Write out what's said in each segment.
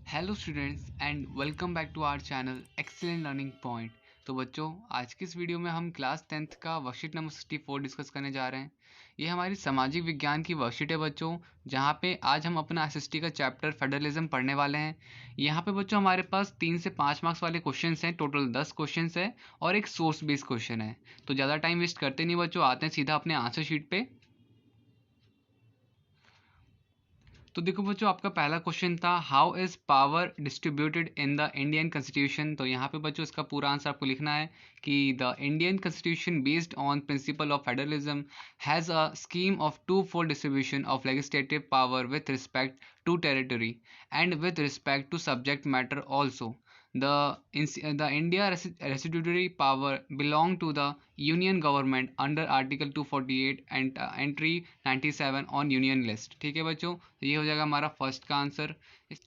Hello students and welcome back to our channel excellent learning point. तो बच्चों, आज की इस वीडियो में हम क्लास 10th का वर्कशीट नंबर 64 डिस्कस करने जा रहे हैं। ये हमारी सामाजिक विज्ञान की वर्कशीट है बच्चों, जहाँ पे आज हम अपना एसएसटी का चैप्टर फेडरलिज्म पढ़ने वाले हैं। यहाँ पे बच्चों हमारे पास 3 से 5 मार्क्स वाले क्वेश्चंस हैं, टोटल 10 क्वेश्चंस है और एक सोर्स बेस्ड क्वेश्चन है। तो ज़्यादा टाइम वेस्ट करते नहीं बच्चों, आते हैं सीधा अपने आंसर शीट पे। तो देखो बच्चों, आपका पहला क्वेश्चन था how is power distributed in the Indian constitution. तो यहाँ पे बच्चों इसका पूरा आंसर आपको लिखना है कि the Indian constitution based on principle of federalism has a scheme of two fold distribution of legislative power with respect to territory and with respect to subject matter also. The India residuary power belong to the Union government under Article 248 and entry 97 on Union list. ठीक है बच्चों, तो ये हो जाएगा हमारा first का answer.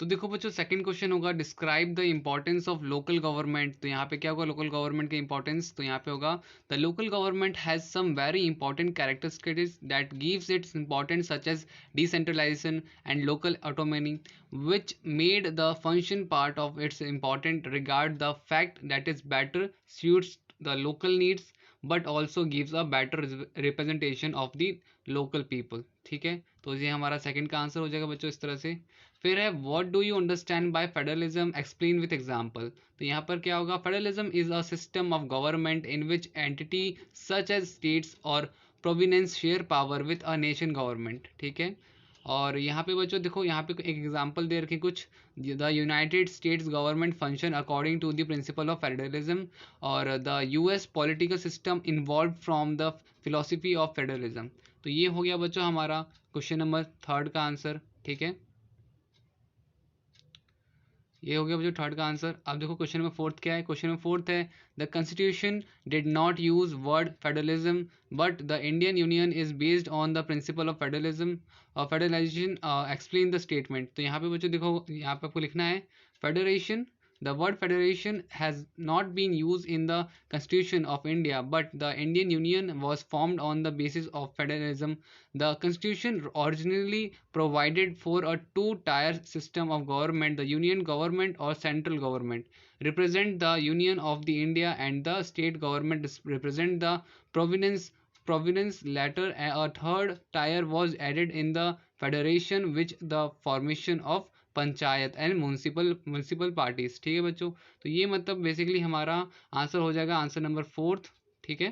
तो देखो बच्चों, सेकंड क्वेश्चन होगा describe the importance of local government. तो यहाँ पे क्या होगा लोकल गवर्नमेंट के इंपॉर्टेंस, तो यहाँ पे होगा the local government has some very important characteristics that gives its importance such as decentralisation and local autonomy which made the function part of its important regard the fact that is better suits the local needs but also gives a better representation of the local people. ठीक है, तो ये हमारा second का answer हो जाएगा बच्चों इस तरह से। फिर है what do you understand by federalism, explain with example. तो यहाँ पर क्या होगा, federalism is a system of government in which entity such as states और provinces share power with a nation government. ठीक है, और यहाँ पे बच्चों देखो, यहाँ पे एक एग्जांपल दे रखे कुछ, the United States government function according to the principle of federalism और the US political system involve from the philosophy of federalism. तो ये हो गया बच्चों हमारा क्वेश्चन नंबर थर्ड का आंसर। ठीक है, ये हो गया बच्चों थर्ड का आंसर। अब देखो क्वेश्चन नंबर फोर्थ क्या है। क्वेश्चन नंबर फोर्थ है the constitution did not use word federalism but the Indian union is based on the principle of federalism और फेडरलाइजेशन, एक्सप्लेन द स्टेटमेंट। तो यहाँ पे बच्चों देखो, यहाँ पे आपको लिखना है federation. The word federation has not been used in the Constitution of India, but the Indian Union was formed on the basis of federalism. The Constitution originally provided for a two-tier system of government: the Union government or central government represent the Union of the India, and the state government represent the province. Later, a third tier was added in the federation, which the formation of panchayat and municipal parties. ठीक है बच्चों, तो ये मतलब basically हमारा answer हो जाएगा answer number fourth. ठीक है,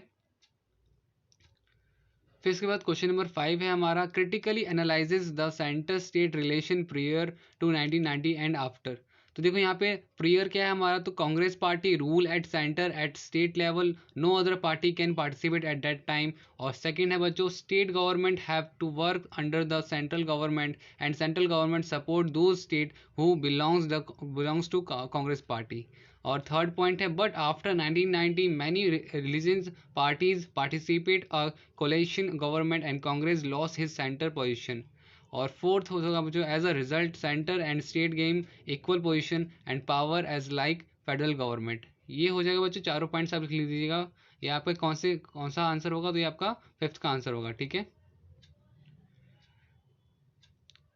फिर इसके बाद क्वेश्चन नंबर 5 है हमारा critically analyses the centre state relation prior to 1990 and after. तो देखो यहाँ पे प्रियर क्या है हमारा, तो Congress party rule at centre at state level, no other party can participate at that time. और सेकंड है बच्चों state government have to work under the central government and central government support those state who belongs to Congress party. और third point है but after 1990 many religions parties participate a coalition government and Congress lost his center position. और fourth होगा जो as a result centre and state game equal position and power as like federal government. ये हो जाएगा बच्चों, चारों points आप लिख लीजिएगा। ये आपका कौन सा आंसर होगा, तो ये आपका फिफ्थ का आंसर होगा। ठीक है,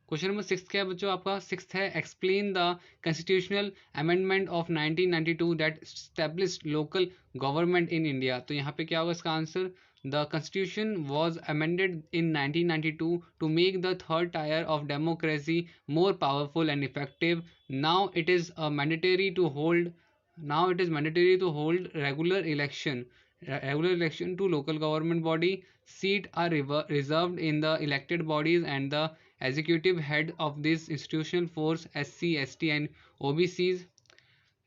क्वेश्चन नंबर 6 क्या है बच्चों, आपका सिक्स्थ है explain the constitutional amendment of 1992 that established local government in India. तो यहाँ पे क्या होगा इसका answer, the constitution was amended in 1992 to make the third tier of democracy more powerful and effective. Now it is mandatory to hold now it is mandatory to hold regular election to local government body. Seats are reserved in the elected bodies and the executive head of this institutional force SC ST and OBCs.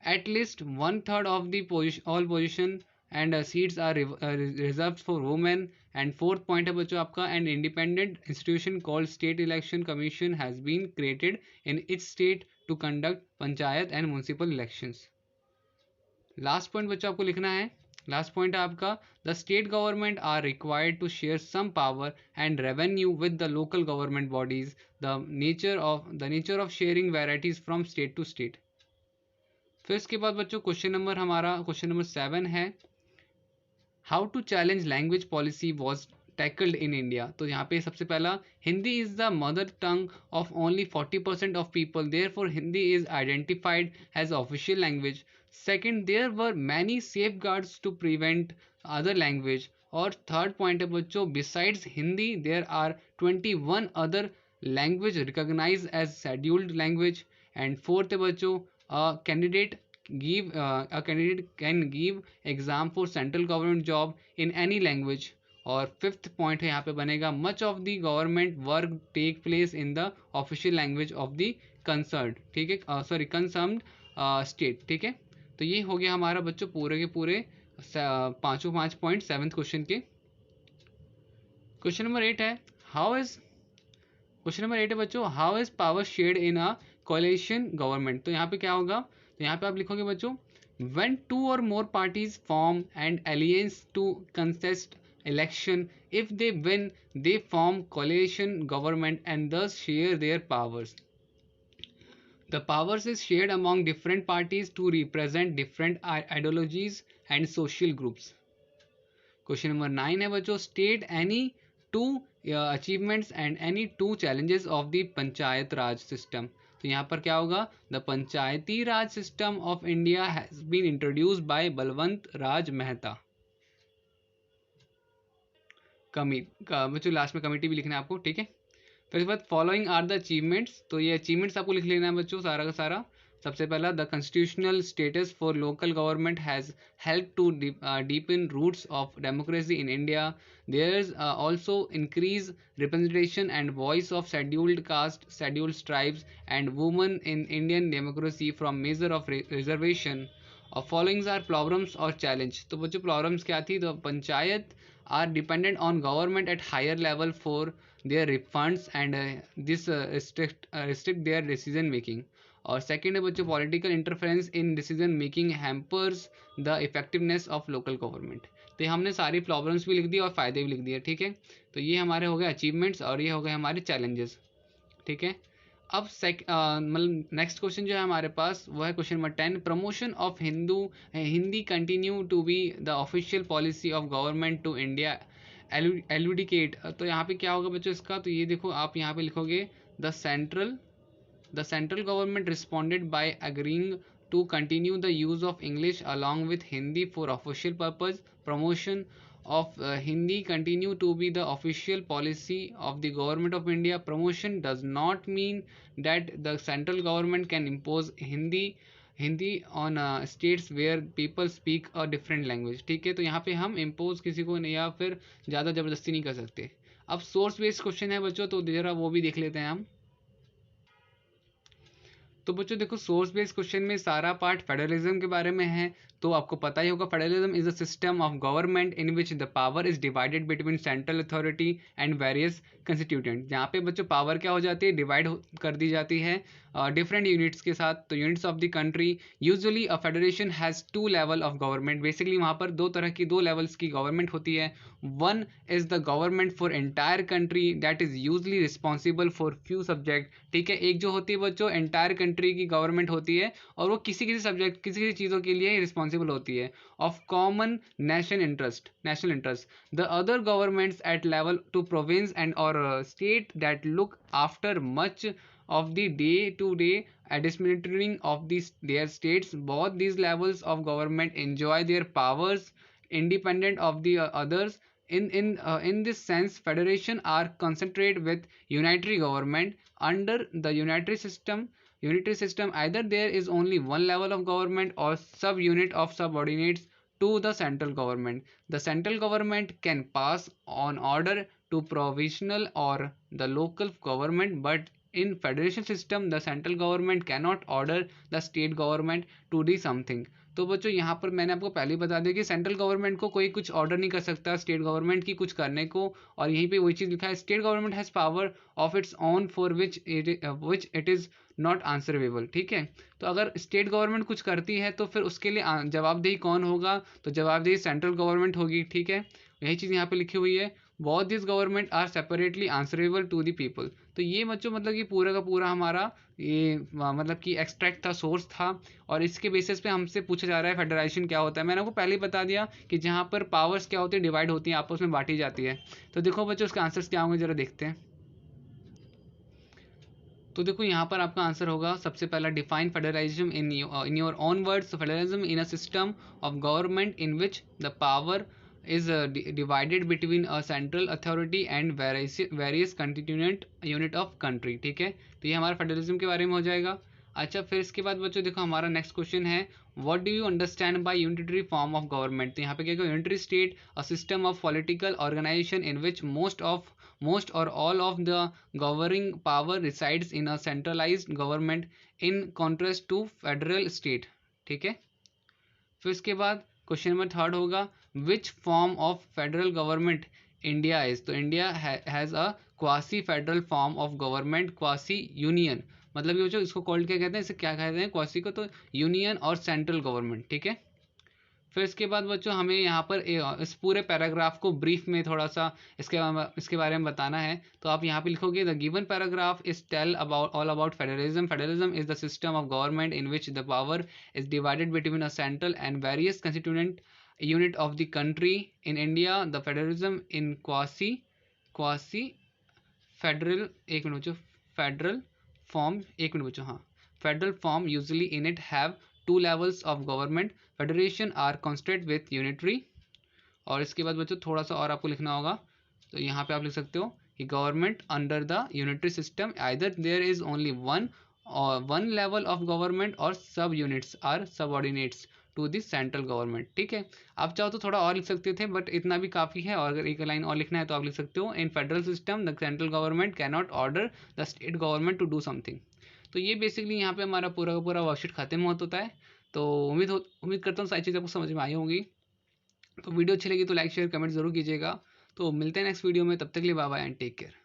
At least one third of the all position and seats are reserved for women. And fourth point है बच्चों आपका an independent institution called state election commission has been created in each state to conduct panchayat and municipal elections. Last point बच्चों आपको लिखना है, last point है आपका the state government are required to share some power and revenue with the local government bodies. The nature of sharing varieties from state to state. फिर इसके बाद बच्चों क्वेश्चन नंबर 7 है how to challenge language policy was tackled in India? तो यहाँ पे सबसे पहला, Hindi is the mother tongue of only 40% of people, therefore Hindi is identified as official language. Second, there were many safeguards to prevent other language. और third point है बच्चों, besides Hindi there are 21 other language recognized as scheduled language. And fourth है बच्चों, a candidate can give exam for central government job in any language. और fifth point है यहाँ पे बनेगा, much of the government work take place in the official language of the concern, ठीक है, sorry concerned state, ठीक है। तो ये हो गया हमारा बच्चों पूरे के पूरे पाँचों 5 पॉइंट सेवन्थ क्वेश्चन के। क्वेश्चन नंबर 8 है, क्वेश्चन नंबर 8 है बच्चों, how is power shared in a coalition government? तो यहाँ पे क्या होगा, तो यहाँ पे आप लिखोगे बच्चों, when two or more parties form an alliance to contest election, if they win they form coalition government and thus share their powers. The powers is shared among different parties to represent different ideologies and social groups. Question number 9 है बच्चों, state any two achievements and any two challenges of the panchayat Raj system. तो यहाँ पर क्या होगा, the panchayati raj system of India has been introduced by Balwant Raj Mehta. बच्चों last में committee भी लिखना है आपको, ठीक है। फिर इसके बाद फॉलोइंग आर द अचीवमेंट्स, तो ये अचीवमेंट्स आपको लिख लेना है बच्चों सारा का सारा। सबसे पहला, the constitutional status for local government has help to deepen roots of democracy in India. There is also increased representation and voice of scheduled caste, scheduled tribes and women in Indian democracy from measure of reservation. और followings are problems और challenge. तो बच्चों problems क्या थी, तो panchayat are dependent on government at higher level for their funds and this restrict their decision making. और second है बच्चों, political interference in decision making hampers the effectiveness of local government. तो हमने सारी प्रॉब्लम्स भी लिख दी और फायदे भी लिख दिए, ठीक है। तो ये हमारे हो गए अचीवमेंट्स और ये हो गए हमारे चैलेंजेस, ठीक है। अब मतलब नेक्स्ट क्वेश्चन जो है हमारे पास वो है question number 10, promotion of Hindi continue to be the official policy of government to India elucidate. तो यहाँ पे क्या होगा बच्चों इसका, तो ये देखो आप यहाँ पे लिखोगे The central government responded by agreeing to continue the use of English along with Hindi for official purpose. Promotion of Hindi continue to be the official policy of the government of India. Promotion does not mean that the central government can impose Hindi on states where people speak a different language, ठीक है। तो यहाँ पे हम impose किसी को या फिर ज़्यादा ज़बरदस्ती नहीं कर सकते। अब सोर्स बेस्ड क्वेश्चन है बच्चों, तो जरा वो भी देख लेते हैं हम। तो बच्चों देखो सोर्स बेस्ड क्वेश्चन में सारा पार्ट फेडरलिज्म के बारे में है। तो आपको पता ही होगा federalism is a system of government in which the power is divided between central authority and various constituent. जहाँ पे बच्चों पावर क्या हो जाती है, डिवाइड कर दी जाती है डिफरेंट यूनिट्स के साथ। तो units of the country, usually a federation has 2 level of government. Basically वहाँ पर दो लेवल्स की गवर्नमेंट होती है। One is the government for entire country that is usually responsible for few subject, ठीक है। एक जो होती है बच्चों एंटायर कंट्री की गवर्नमेंट होती है और वो किसी सब्जेक्ट किसी चीज़ों के लिए रिस्पॉन्सिबल होती है, of common national interest. The other governments at level two province and और state that look after much of the day-to-day administering of their states. Both these levels of government enjoy their powers independent of the others. In this sense, federation are concentrated with unitary government. Under the unitary system, either there is only one level of government or sub-unit of subordinates to the central government. The central government can pass on order to provincial or the local government, but in federation system the central government cannot order the state government to do something. तो बच्चों यहाँ पर मैंने आपको पहले ही बता दिया कि सेंट्रल गवर्नमेंट को कोई कुछ ऑर्डर नहीं कर सकता स्टेट गवर्नमेंट की कुछ करने को। और यहीं पे वही चीज़ लिखा है, state government has power of its own for which it is not answerable, ठीक है। तो अगर स्टेट गवर्नमेंट कुछ करती है तो फिर उसके लिए जवाबदेही कौन होगा, तो जवाबदेही सेंट्रल गवर्नमेंट होगी, ठीक है। यही चीज़ यहाँ पे लिखी हुई है। both these government are separately answerable to the people। तो ये बच्चों मतलब कि पूरा का पूरा हमारा ये मतलब कि एक्सट्रैक्ट था, सोर्स था, और इसके बेसिस पे हमसे पूछा जा रहा है फेडरलाइजेशन क्या होता है। मैंने आपको पहले ही बता दिया कि जहाँ पर पावर्स क्या होती है, डिवाइड होती हैं, आपस में बांटी जाती है। तो देखो बच्चों उसके आंसर्स क्या होंगे, जरा देखते हैं। तो देखो यहाँ पर आपका आंसर होगा सबसे पहला, define federalism in your own words. Federalism in a system of government in which the power is divided between a central authority and various constituent unit of country। ठीक है, तो ये हमारा फेडरलिज्म के बारे में हो जाएगा। अच्छा, फिर इसके बाद बच्चों देखो हमारा नेक्स्ट क्वेश्चन है, what do you understand by unitary form of government. तो यहाँ पे क्या unitary state a system of political organisation in which most or all of the governing power resides in a centralized government in contrast to federal state। ठीक है, फिर इसके बाद question number third होगा, which form of federal government India is. तो India has a quasi federal form of government, quasi union, मतलब ये जो इसको कॉल्ड क्या कहते हैं, इसे क्या कहते हैं क्वासी को, तो यूनियन और सेंट्रल गवर्नमेंट। ठीक है, फिर इसके बाद बच्चों हमें यहाँ पर इस पूरे पैराग्राफ को ब्रीफ में थोड़ा सा इसके बारे में बताना है। तो आप यहाँ पे लिखोगे, the given paragraph is tell about all about federalism. Federalism is the system of government in which the power is divided between a central and various constituent unit of the country. In India the federalism in quasi federal, एक minute बच्चों, federal form, एक minute बच्चों, हाँ, federal form usually in it have two levels of government, federation are constant with unitary. और इसके बाद बच्चों थोड़ा सा और आपको लिखना होगा, तो यहाँ पे आप लिख सकते हो कि government under the unitary system either there is only one level of government और सब units are subordinates to the central government. ठीक है, आप चाहो तो थोड़ा और लिख सकते थे, बट इतना भी काफ़ी है, और अगर एक लाइन और लिखना है तो आप लिख सकते हो, in federal system the central government can not order the state government to do something. तो ये बेसिकली यहाँ पे हमारा पूरा का पूरा वर्कशीट खत्म होता है। तो उम्मीद करता हूँ सारी चीज़ आपको समझ में आई होंगी। तो वीडियो अच्छी लगी तो लाइक शेयर कमेंट जरूर कीजिएगा। तो मिलते हैं नेक्स्ट वीडियो में, तब तक के लिए bye bye and take care.